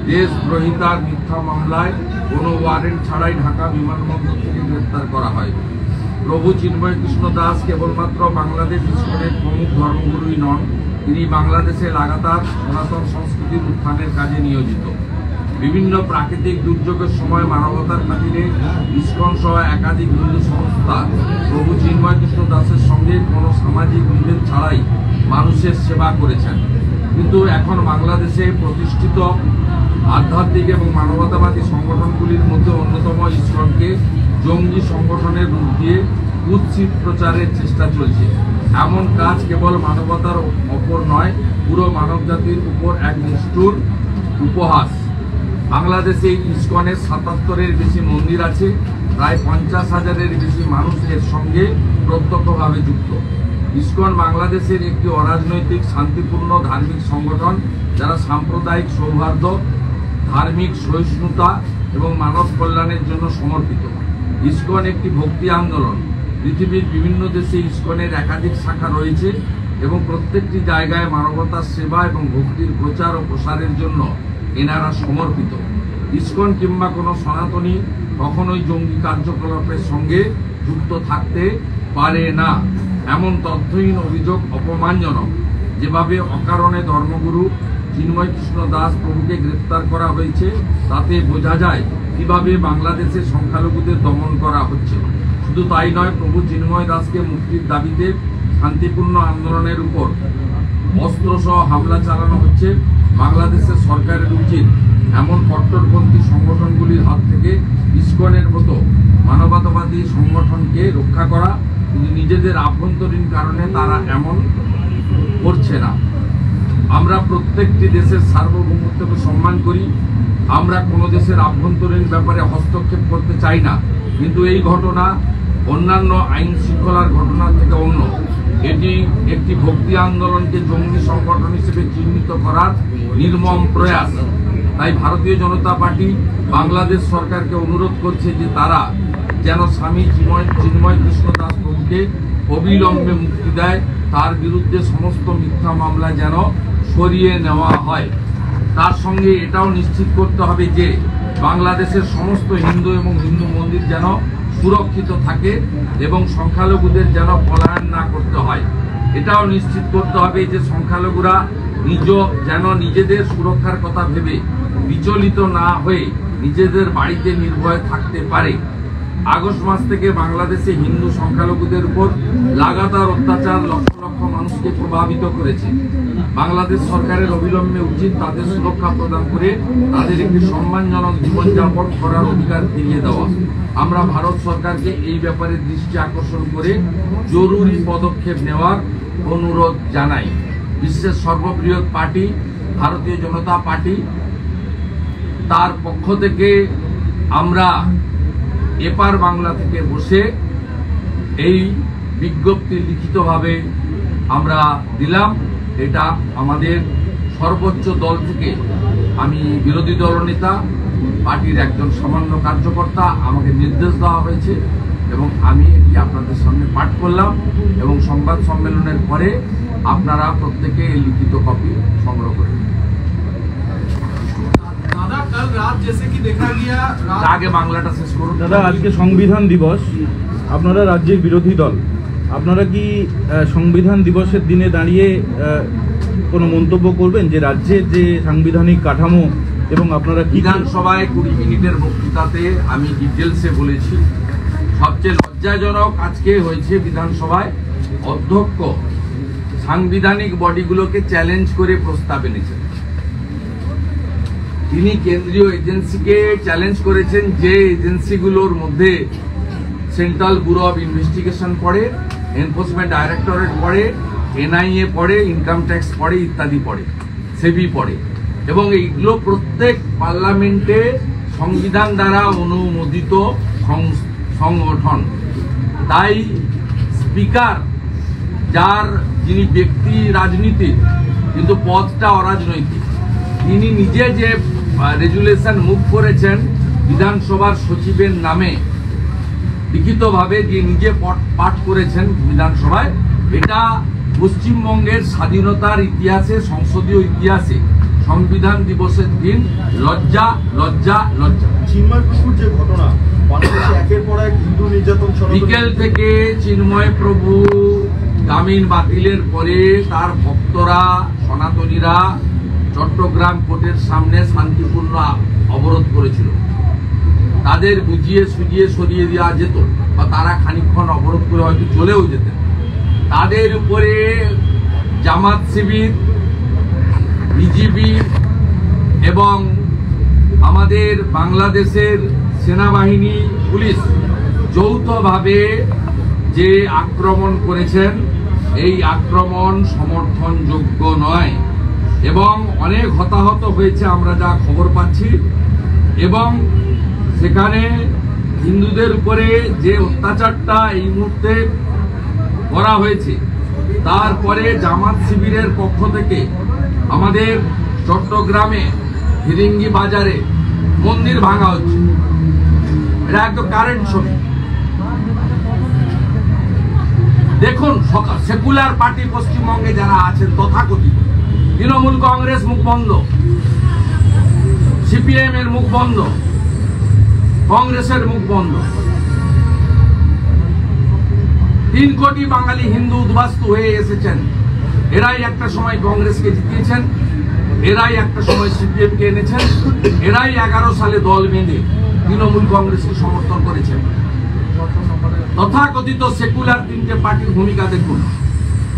দেশদ্রোহিতার মিথ্যা মামলায় কোনো ওয়ারেন্ট ছাড়াই ঢাকা বিমানবন্দর থেকে গ্রেপ্তার করা হয়। প্রভু চিন্ময় কৃষ্ণ দাস কেবলমাত্র বাংলাদেশ ইসকনের প্রমুখ ধর্মগুরুই নন, তিনি বাংলাদেশে লাগাতার সনাতন সংস্কৃতির উত্থানের কাজে নিয়োজিত। বিভিন্ন প্রাকৃতিক দুর্যোগের সময় মানবতার খাতিরে ইসকন সহ একাধিক হিন্দু সংস্থা প্রভু চিন্ময় কৃষ্ণ দাসের সঙ্গে কোনো সামাজিক বিভেদ ছাড়াই মানুষের সেবা করেছেন। কিন্তু এখন বাংলাদেশে প্রতিষ্ঠিত আধ্যাত্মিক এবং মানবতাবাদী সংগঠনগুলির মধ্যে অন্যতম ইসকনকে জঙ্গি সংগঠনের রূপ দিয়ে কুৎসিত প্রচারের চেষ্টা চলছে। এমন কাজ কেবল মানবতার ওপর নয়, পুরো মানবজাতির উপর এক নিষ্ঠুর উপহাস। বাংলাদেশে ইসকনের ৭৭-এর বেশি মন্দির আছে, প্রায় ৫০,০০০-এর বেশি মানুষ এর সঙ্গে প্রত্যক্ষভাবে যুক্ত। ইসকন বাংলাদেশের একটি অরাজনৈতিক শান্তিপূর্ণ ধার্মিক সংগঠন যারা সাম্প্রদায়িক সৌহার্দ্য, ধার্মিক সহিষ্ণুতা এবং মানব কল্যাণের জন্য সমর্পিত। ইসকন একটি ভক্তি আন্দোলন। পৃথিবীর বিভিন্ন দেশে ইসকনের একাধিক শাখা রয়েছে এবং প্রত্যেকটি জায়গায় মানবতার সেবা এবং ভক্তির প্রচার ও প্রসারের জন্য এনারা সমর্পিত। ইসকন কিংবা কোনো সনাতনী কখনোই জঙ্গি কার্যকলাপের সঙ্গে যুক্ত থাকতে পারে না। এমন তথ্যহীন অভিযোগ অপমানজনক। যেভাবে অকারণে ধর্মগুরু চিন্ময় কৃষ্ণ দাস প্রভুকে গ্রেপ্তার করা হয়েছে, তাতে বোঝা যায় কিভাবে বাংলাদেশে সংখ্যালঘুদের দমন করা হচ্ছে। শুধু তাই নয়, প্রভু চিন্ময় দাসকে মুক্তির দাবিতে শান্তিপূর্ণ আন্দোলনের উপর অস্ত্রসহ হামলা চালানো হচ্ছে। বাংলাদেশের সরকারের উচিত এমন কট্টরপন্থী সংগঠনগুলির হাত থেকে ইসকনের মতো মানবতাবাদী সংগঠনকে রক্ষা করা, কিন্তু নিজেদের আভ্যন্তরীণ কারণে তারা এমন করছে না। আমরা প্রত্যেকটি দেশের সার্বভৌমত্বকে সম্মান করি। আমরা কোনো দেশের আভ্যন্তরীণ ব্যাপারে হস্তক্ষেপ করতে চাই না, কিন্তু এই ঘটনা অন্যান্য আইন শৃঙ্খলার ঘটনা থেকে অন্য। এটি একটি ভক্তি আন্দোলনকে জঙ্গি সংগঠন হিসেবে চিহ্নিত করার নির্মম প্রয়াস। তাই ভারতীয় জনতা পার্টি বাংলাদেশ সরকারকে অনুরোধ করছে যে তারা যেন স্বামী চিন্ময় কৃষ্ণ দাস প্রভুকে অবিলম্বে মুক্তি দেয়, তার বিরুদ্ধে সমস্ত মিথ্যা মামলা যেন সরিয়ে নেওয়া হয়। তার সঙ্গে এটাও নিশ্চিত করতে হবে যে বাংলাদেশের সমস্ত হিন্দু এবং হিন্দু মন্দির যেন সুরক্ষিত থাকে এবং সংখ্যালঘুদের যেন পলায়ন না করতে হয়। এটাও নিশ্চিত করতে হবে যে সংখ্যালঘুরা যেন নিজেদের সুরক্ষার কথা ভেবে বিচলিত না হয়ে নিজেদের বাড়িতে নির্ভয়ে থাকতে পারে। আগস্ট মাস থেকে বাংলাদেশে হিন্দু সংখ্যালঘুদের উপর লাগাতার অত্যাচার লক্ষ লক্ষ মানুষকে প্রভাবিত করেছে। বাংলাদেশ সরকারের অবিলম্বে উচিত তাদের সুরক্ষা প্রদান করে তাদের একটি সম্মানজনক জীবনযাপন করার অধিকার ফিরিয়ে দেওয়া। আমরা ভারত সরকারকে এই ব্যাপারে দৃষ্টি আকর্ষণ করে জরুরি পদক্ষেপ নেওয়ার অনুরোধ জানাই। বিশ্বের সর্ববৃহৎ পার্টি ভারতীয় জনতা পার্টি, তার পক্ষ থেকে আমরা এপার বাংলা থেকে বসে এই বিজ্ঞপ্তি লিখিতভাবে আমরা দিলাম। এটা আমাদের সর্বোচ্চ দল থেকে, আমি বিরোধী দলনেতা, পার্টির একজন সামান্য কার্যকর্তা, আমাকে নির্দেশ দেওয়া হয়েছে এবং আমি এটি আপনাদের সামনে পাঠ করলাম এবং সংবাদ সম্মেলনের পরে আপনারা প্রত্যেকে এই লিখিত কপি সংগ্রহ করবেন। আগে বাংলাটা শেষ করুন। দাদা, আজকে সংবিধান দিবস, আপনারা রাজ্যের বিরোধী দল, আপনারা কি সংবিধান দিবসের দিনে দাঁড়িয়ে কোনো মন্তব্য করবেন যে রাজ্যের যে সাংবিধানিক কাঠামো এবং আপনারা বিধানসভায় 20 মিনিটের বক্তৃতাতে আমি ডিটেলসে বলেছি। সবচেয়ে লজ্জাজনক আজকে হয়েছে বিধানসভায় অধ্যক্ষ সাংবিধানিক বডিগুলোকে চ্যালেঞ্জ করে প্রস্তাব এনেছেন। তিনি কেন্দ্রীয় এজেন্সিকে চ্যালেঞ্জ করেছেন যে এজেন্সিগুলোর মধ্যে সেন্ট্রাল ব্যুরো অফ ইনভেস্টিগেশন পড়ে, এনফোর্সমেন্ট ডাইরেক্টরেট পড়ে, এনআইএ পড়ে, ইনকাম ট্যাক্স পড়ে, ইত্যাদি পড়ে, সেবি পড়ে, এবং এইগুলো প্রত্যেক পার্লামেন্টে সংবিধান দ্বারা অনুমোদিত সংগঠন। তাই স্পিকার, যিনি ব্যক্তি রাজনীতির কিন্তু পদটা অরাজনৈতিক, তিনি নিজে যে রেজুলেশন মুভ করেছেন বিধানসভার সচিবের নামে লিখিতভাবে, যে নিজে পাঠ করেছেন বিধানসভায়, এটা পশ্চিমবঙ্গের স্বাধীনতার ইতিহাসে, সংসদীয় ইতিহাসে সংবিধান দিবসের দিন লজ্জা লজ্জা লজ্জা। চিন্ময় প্রভুর যে ঘটনা, বাংলাদেশে একের পর এক হিন্দু নির্যাতন, বিকেল থেকে চিন্ময় প্রভু জামিন বাতিলের পরে তার ভক্তরা সনাতনীরা চট্টগ্রাম কোর্টের সামনে শান্তিপূর্ণ অবরোধ করেছিল। তাদের বুঝিয়ে সুজিয়ে সরিয়ে দেওয়া যেত বা তারা খানিকক্ষণ অবরোধ করে হয়তো চলেও যেতেন। তাদের উপরে জামাত শিবির, বিজিবি এবং আমাদের বাংলাদেশের সেনাবাহিনী, পুলিশ যৌথভাবে যে আক্রমণ করেছেন, এই আক্রমণ সমর্থনযোগ্য নয় এবং অনেক হতাহত হয়েছে আমরা যা খবর পাচ্ছি। এবং সেখানে হিন্দুদের উপরে যে অত্যাচারটা এই মুহূর্তে করা হয়েছে, তারপরে জামাত শিবিরের পক্ষ থেকে আমাদের চট্টগ্রামে ফিরিঙ্গি বাজারে মন্দির ভাঙা হচ্ছে। এটা একদম কারেন্ট ছবি। দেখুন, সেকুলার পার্টি পশ্চিমবঙ্গে যারা আছেন তথাকথিত, তৃণমূল কংগ্রেস মুখ বন্ধ, সিপিএম এর মুখ বন্ধ, কংগ্রেসের মুখ বন্ধ। 3 কোটি বাঙালি হিন্দু উদ্বাস্তু হয়ে এসেছেন। এরাই একটা সময় কংগ্রেসকে জিতিয়েছেন, এরাই একটা সময় সিপিএম কে এনেছেন, এরাই 11 সালে দল বেঁধে তৃণমূল কংগ্রেসকে সমর্থন করেছেন। তথাকথিত সেকুলার 3টে পার্টির ভূমিকা দেখুন,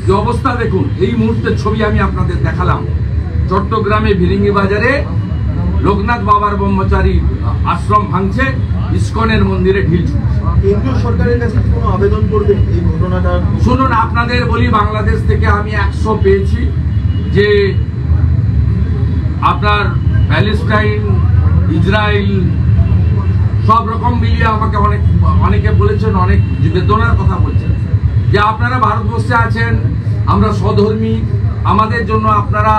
যে অবস্থা দেখুন। এই মুহূর্তের ছবি আমি আপনাদের দেখালাম। চট্টগ্রামে ভিরিঙ্গি বাজারে লোকনাথ বাবার ব্রহ্মচারী আশ্রম ভাঙছে, ইসকনের মন্দিরে ঢিল ছুটছে। কেন্দ্রীয় সরকারের কাছে কোনো আবেদন করবেন এই ঘটনাটা? শুনুন, আপনাদের বলি, বাংলাদেশ থেকে আমি 100 পেয়েছি যে আপনার প্যালেস্টাইন, ইসরায়েল সব রকম মিলিয়ে আমাকে অনেকে বলেছেন, অনেক বেদনার কথা বলছেন যে আপনারা ভারতবর্ষে আছেন, আমরা সধর্মী, আমাদের জন্য আপনারা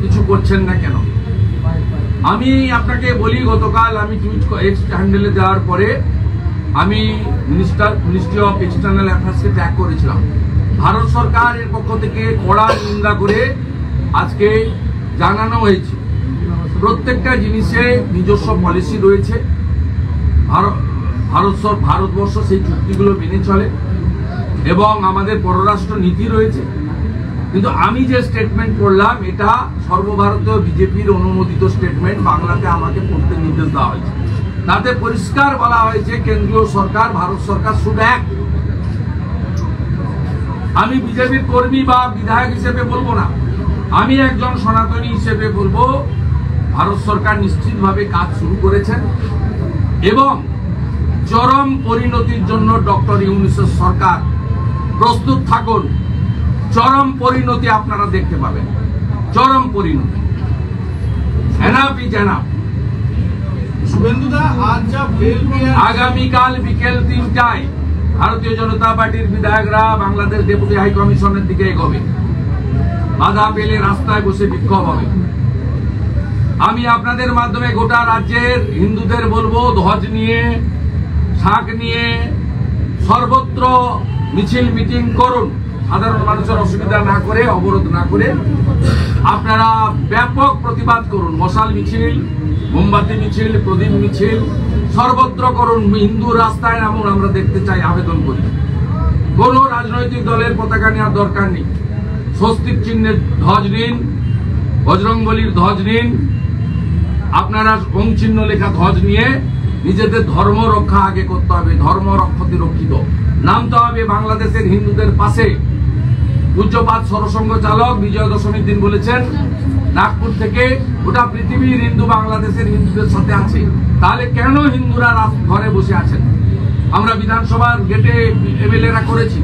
কিছু করছেন না কেন। আমি আপনাকে বলি, গতকাল আমি টুইট এক্স হ্যান্ডেলে দেওয়ার পরে আমি মিনিস্ট্রি অফ এক্সটার্নাল অ্যাফেয়ার্সকে ট্যাগ করেছিলাম। ভারত সরকারের পক্ষ থেকে কড়া নিন্দা করে আজকে জানানো হয়েছে প্রত্যেকটা জিনিসে নিজস্ব পলিসি রয়েছে। ভারতবর্ষ সেই চুক্তিগুলো মেনে চলে এবং আমাদের পররাষ্ট্র নীতি রয়েছে। কিন্তু আমি যে স্টেটমেন্ট করলাম, এটা সর্বভারতীয় বিজেপির অনুমোদিত স্টেটমেন্ট, বাংলাতে আমাকে পড়তে নির্দেশ দেওয়া হয়েছে। তাতে পরিষ্কার বলা হয়েছে কেন্দ্রীয় সরকার, ভারত সরকার শুড অ্যাক্ট। আমি বিজেপির কর্মী বা বিধায়ক হিসেবে বলবো না, আমি একজন সনাতনী হিসেবে বলবো, ভারত সরকার নিশ্চিতভাবে কাজ শুরু করেছেন এবং চরম পরিণতির জন্য ডক্টর ইউনূসের সরকার প্রস্তুত থাকুন। চরম পরিণতি আপনারা দেখতে পাবেন, চরম পরিণতি। Enough is enough. শুভেন্দুদা, আজ যা আগামীকাল বিকেল 3টায় ভারতীয় জনতা পার্টির বিধায়করা বাংলাদেশ ডেপুটি হাই কমিশনের দিকে এগোবে। বাধা পেলে রাস্তায় বসে বিক্ষোভ হবে। আমি আপনাদের মাধ্যমে গোটা রাজ্যের হিন্দুদের বলবো, ধ্বজ নিয়ে, শাঁখ নিয়ে সর্বত্র মিছিল মিটিং করুন। সাধারণ মানুষের অসুবিধা না করে, অবরোধ না করে আপনারা ব্যাপক প্রতিবাদ করুন। মশাল মিছিল, মোমবাতি মিছিল, প্রদীপ মিছিল সর্বত্র করুন। হিন্দু রাস্তায় নামুন, আমরা দেখতে চাই, আবেদন করি। কোনো রাজনৈতিক দলের পতাকা নেওয়ার দরকার নেই। স্বস্তিক চিহ্নের ধ্বজ নিন, বজরংবলীর ধ্বজ নিন, আপনারা ওম চিহ্ন লেখা ধ্বজ নিয়ে নিজেদের ধর্ম রক্ষা আগে করতে হবে। ধর্ম রক্ষতে রক্ষিত নামতে হবে বাংলাদেশের হিন্দুদের পাশে। পূজ্যপাত সরসংঘ চালক বিজয়া দশমীর দিন বলেছেন, নাগপুর থেকে গোটা পৃথিবীর হিন্দু বাংলাদেশের হিন্দুদের সাথে আছে। তাহলে কেন হিন্দুরা ঘরে বসে আছেন? আমরা বিধানসভার গেটে এমএলএরা করেছি।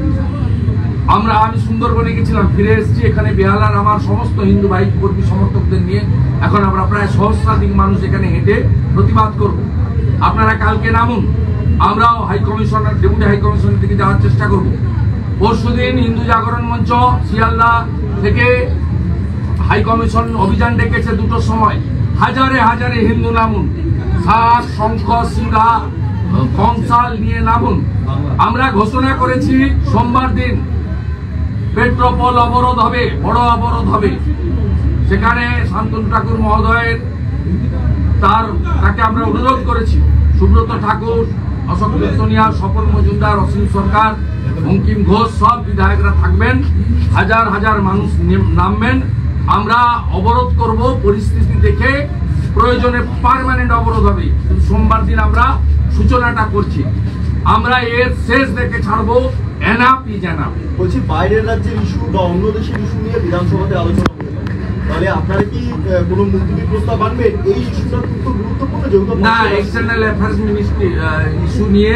আমি সুন্দরবনে গেছিলাম, ফিরে এসেছি। এখানে বেহালার আমার সমস্ত হিন্দু ভাই কর্মী সমর্থকদের নিয়ে এখন আমরা প্রায় সহস্রাধিক মানুষ এখানে হেঁটে প্রতিবাদ করব। আপনারা কালকে নামুন, আমরাও হাই কমিশনার, ডেপুটি হাই কমিশনের দিকে যাওয়ার চেষ্টা করব। পরশুদিন হিন্দু জাগরণ মঞ্চ শিয়ালদা থেকে হাই কমিশন অভিযান ডেকেছে 2টোর সময়। হাজারে হাজারে হিন্দু নামুন, শাঁখ, শঙ্খ, শিলা, কংসাল নিয়ে নামুন। আমরা ঘোষণা করেছি সোমবার দিন পেট্রোপোল অবরোধ হবে, বড় অবরোধ হবে। সেখানে শান্তনু ঠাকুর মহোদয়ের তাকে আমরা অনুরোধ করেছি, সুব্রত ঠাকুর, অশোক দত্তনিয়া, স্বপন মজুমদার, অসীম সরকার, বঙ্কিম ঘোষ সব বিধায়করা থাকবেন, হাজার হাজার মানুষ নামবেন। আমরা অবরোধ করব, পরিস্থিতি দেখে প্রয়োজনে পার্মানেন্ট অবরোধ হবে। সোমবার দিন আমরা সূচনাটা করছি, আমরা এর শেষ দেখে ছাড়বো। Enough is enough. বলছি বাইরের রাজ্যের ইস্যু বা অন্য দেশের ইস্যু নিয়ে বিধানসভাতে আলোচনা হতে পারে, তাহলে আপনারা কি কোনো মুলতবি প্রস্তাব আনবেন? এই ইস্যুটা খুব গুরুত্বপূর্ণ, যেহেতু না, এক্সটার্নাল অ্যাফেয়ার্স মিনিস্ট্রি ইস্যু নিয়ে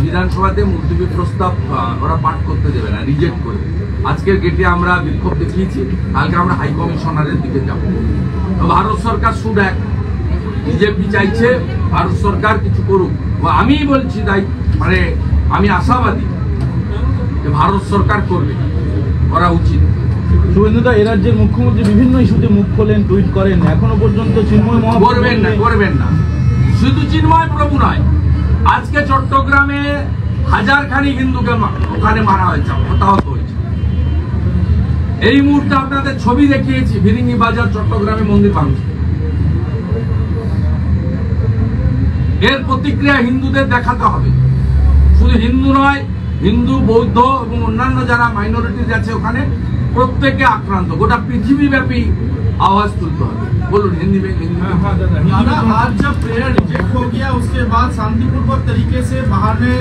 বিধানসভাতে মুলতবি প্রস্তাব ওরা পাঠ করতে দেবে না, রিজেক্ট করবে। আজকের গেটে আমরা বিক্ষোভ দেখিয়েছি, কালকে আমরা হাই কমিশনারের দিকে যাব। ভারত সরকার শুড অ্যাক্ট, বিজেপি চাইছে ভারত সরকার কিছু করুক। আমি বলছি তাই, মানে আমি আশাবাদী যে ভারত সরকার করবে, করা উচিত। শুভেন্দুদা, এ রাজ্যের মুখ্যমন্ত্রী বিভিন্ন ইস্যুতে মুখ খোলেন, টুইট করেন, এখনো পর্যন্ত চিন্ময় মহাপ্রভু করবেন না। শুধু চিন্ময় প্রভু নয়, আজকে চট্টগ্রামে হাজারখানি হিন্দুকে ওখানে মারা হয়েছে, হতাহত হয়েছে। এই মুহূর্তে আপনাদের ছবি দেখিয়েছি, ভিরিঙ্গি বাজার চট্টগ্রামে মন্দির ভাঙছে। এর প্রতিক্রিয়া হিন্দুদের দেখাতে হবে। শুধু হিন্দু নয়, হিন্দু, বৌদ্ধ এবং অন্যান্য যারা মাইনরিটিজ আছে ওখানে প্রত্যেকে আক্রান্ত, গোটা পৃথিবীব্যাপী आवाज तुलते हैं। बोलो हिंदी में। दादा, आज जब प्रेयर रिजेक्ट हो गया उसके बाद शांतिपूर्वक तरीके से बाहर में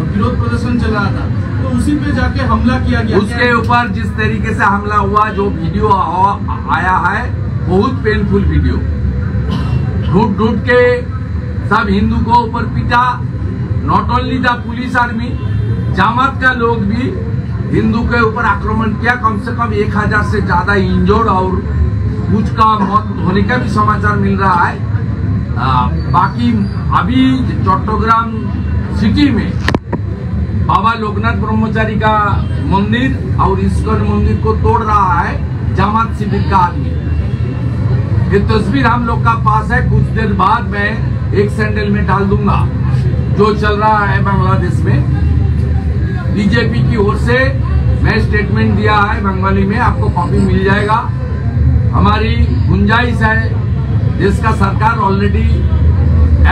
विरोध प्रदर्शन चल रहा था, तो उसी पे जाके हमला किया गया। उसके ऊपर जिस तरीके से हमला हुआ, जो वीडियो आया है, बहुत पेनफुल वीडियो। ढूंढ ढूंढ के सब हिंदू को ऊपर पीटा। Not only the police army, Jamaat का लोग भी हिंदू के ऊपर आक्रमण किया। कम से कम 1000 से ज्यादा इंजर्ड और कुछ का मौत होने का भी समाचार मिल रहा है। बाकी अभी चट्टग्राम सिटी में बाबा लोकनाथ ब्रह्मचारी का मंदिर और इस्कॉन मंदिर को तोड़ रहा है जमात शिविर का आदमी। ये तस्वीर हम लोग का पास है, कुछ देर बाद मैं एक सैंडल में डाल दूंगा जो चल रहा है बांग्लादेश में। बीजेपी की ओर से मैं स्टेटमेंट दिया है बंगाली में, आपको कॉपी मिल जाएगा। हमारी गुंजाइश है, देश का सरकार ऑलरेडी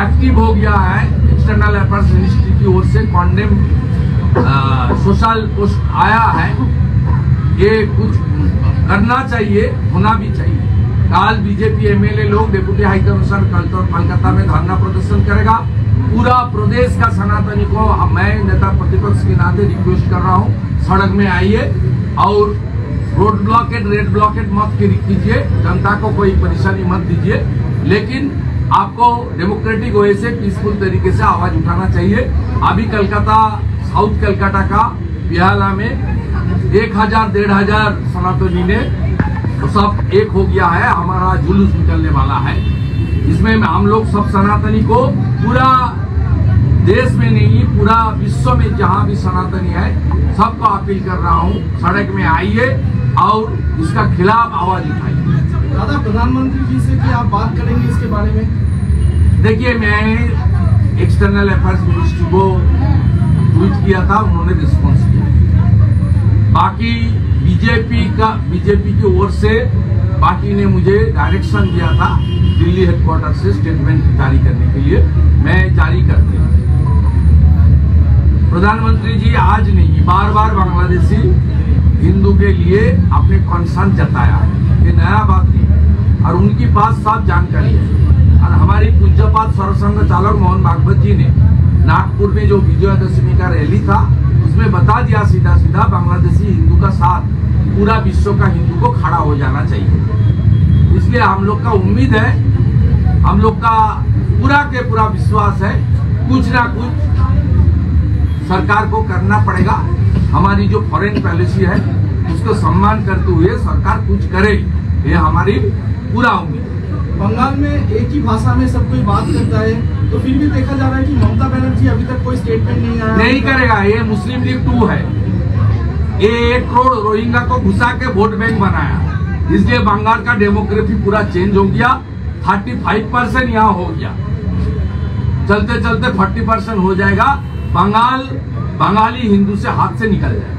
एक्टिव हो गया है। एक्सटर्नल अफेयर्स मिनिस्ट्री की ओर से कॉन्डेम सोशल पोस्ट आया है। ये कुछ करना चाहिए, होना भी चाहिए। कल बीजेपी एमएलए लोग डेप्यूटी हाई कमिश्नर कलकत्ता में धरना प्रदर्शन करेगा। पूरा प्रदेश का सनातनी को मैं नेता प्रतिपक्ष के नाते रिक्वेस्ट कर रहा हूँ, सड़क में आइए और रोड ब्लॉकेट, रेड ब्लॉकेट मत कीजिए, जनता को कोई परेशानी मत दीजिए। लेकिन आपको डेमोक्रेटिक वे से पीसफुल तरीके से आवाज उठाना चाहिए। अभी कलकत्ता, साउथ कलकत्ता का बिहाला में 1000-1500 सनातनी ने तो सब एक हो गया है। हमारा जुलूस निकलने वाला है, इसमें हम लोग सब सनातनी को पूरा देश में नहीं, पूरा विश्व में जहां भी सनातनी है सबको अपील कर रहा हूं, सड़क में आइए और इसका खिलाफ आवाज उठाइए। दादा, प्रधानमंत्री जी से क्या आप बात करेंगे इसके बारे में? देखिए, मैं एक्सटर्नल अफेयर्स मिनिस्ट्री को ट्वीट किया था, उन्होंने रिस्पॉन्स किया। बाकी बीजेपी की ओर से पार्टी ने मुझे डायरेक्शन दिया था दिल्ली हेडक्वार्टर से स्टेटमेंट जारी करने के लिए, मैं जारी कर दिया। प्रधानमंत्री जी आज नहीं, बार बार बांग्लादेशी हिंदू के लिए अपने कंसर्न जताया है, ये नया बात नहीं, और उनकी पास सब जानकारी है। और हमारी पूज्यपात सर्वसंघ चालक मोहन भागवत जी ने नागपुर में जो विजयादशमी का रैली था उसमें बता दिया सीधा सीधा, बांग्लादेशी हिंदू का साथ पूरा विश्व का हिंदू को खड़ा हो जाना चाहिए। इसलिए हम लोग का उम्मीद है, हम लोग का पूरा के पूरा विश्वास है, कुछ ना कुछ सरकार को करना पड़ेगा। हमारी जो फॉरेन पॉलिसी है उसको सम्मान करते हुए सरकार कुछ करे, ये हमारी पूरा उम्मीद है। बंगाल में एक ही भाषा में सब कोई बात करता है, तो फिर भी देखा जा रहा है कि ममता बनर्जी अभी तक कोई स्टेटमेंट नहीं आया। नहीं करेगा, ये मुस्लिम लीग 2 है। ये 1 करोड़ रोहिंग्या को घुसा के वोट बैंक बनाया, इसलिए बंगाल का डेमोग्राफी पूरा चेंज हो गया। 35% यहाँ हो गया, चलते चलते 40% हो जाएगा। बंगाली हिंदू से हाथ से निकल जाएगा।